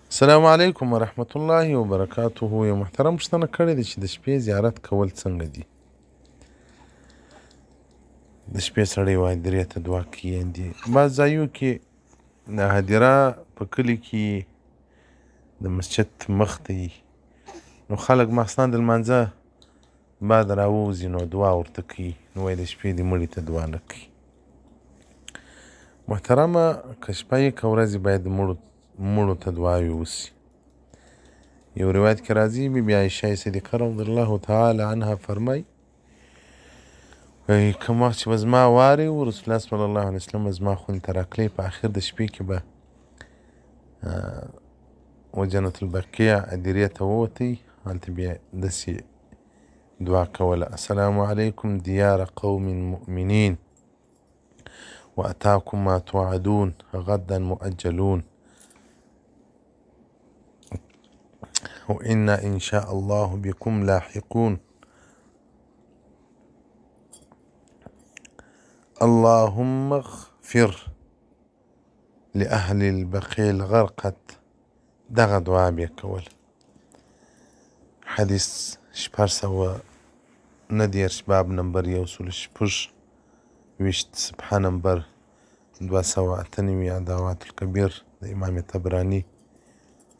السلام علیکم ورحمت الله وبرکاته. یو محترم پوښتنه کړې ده چې د شپې زیارت کول څنګه دي. د شپې سړی وایي درې ته دعا کوي دي. بعض ځایو کې د هدیره په کلي کې د مسجد مخ ته وي، نو خلک ماخستان د لمانځه بعد راووځي نو دعا ورته کوي، نو وایي د شپې دې مړي ته دعا نه کوي. محترمه که شپه یې که ورځې باید مړو ته دعاوې وسي. یو روایت کې راځي بی عایشه صدیقه رضی الله تعالی عنها فرمایي کوم وخت چې به زما وارې و رسول الله صلی الله علیه وسلم زما خونې ته راتلی، په اخر د شپې کې به و جنت البقیع هدیرې ته ووتی، هلته بیا داسې دعا کوله: السلام علیکم دیار قوم مؤمنین واتاکم ما توعدون غدا مؤجلون وإنا إن شاء الله بكم لاحقون اللهم اغفر لأهل البقيع الغرقد. دغه دعا بیا کول. حدیث 619 باب نمبر 126 صفحه نمبر 298 عداوات الکبیر د امام طبرانی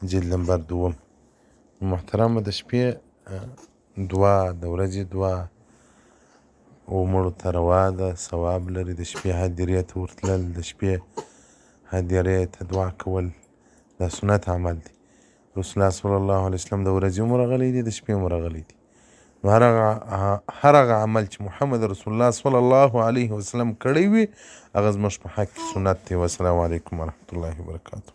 جلد نمبر 2. محترمه د شپې دعا د ورځې دعا و مړو ته روا ده، ثواب لري. د شپې هدیرې ته ورتلل، د شپې هدیرې ته دعا کول دا سنت عمل دی. رسول الله صلی الله علیه وسلم د ورځې هم راغلی دی، د شپې هم راغلی دی. نو هر هغه عمل چې محمد رسول الله صلی الله علیه وسلم کړی وي هغه زموږ په حق کې سنت دی. والسلام علیکم ورحمة الله وبرکاته.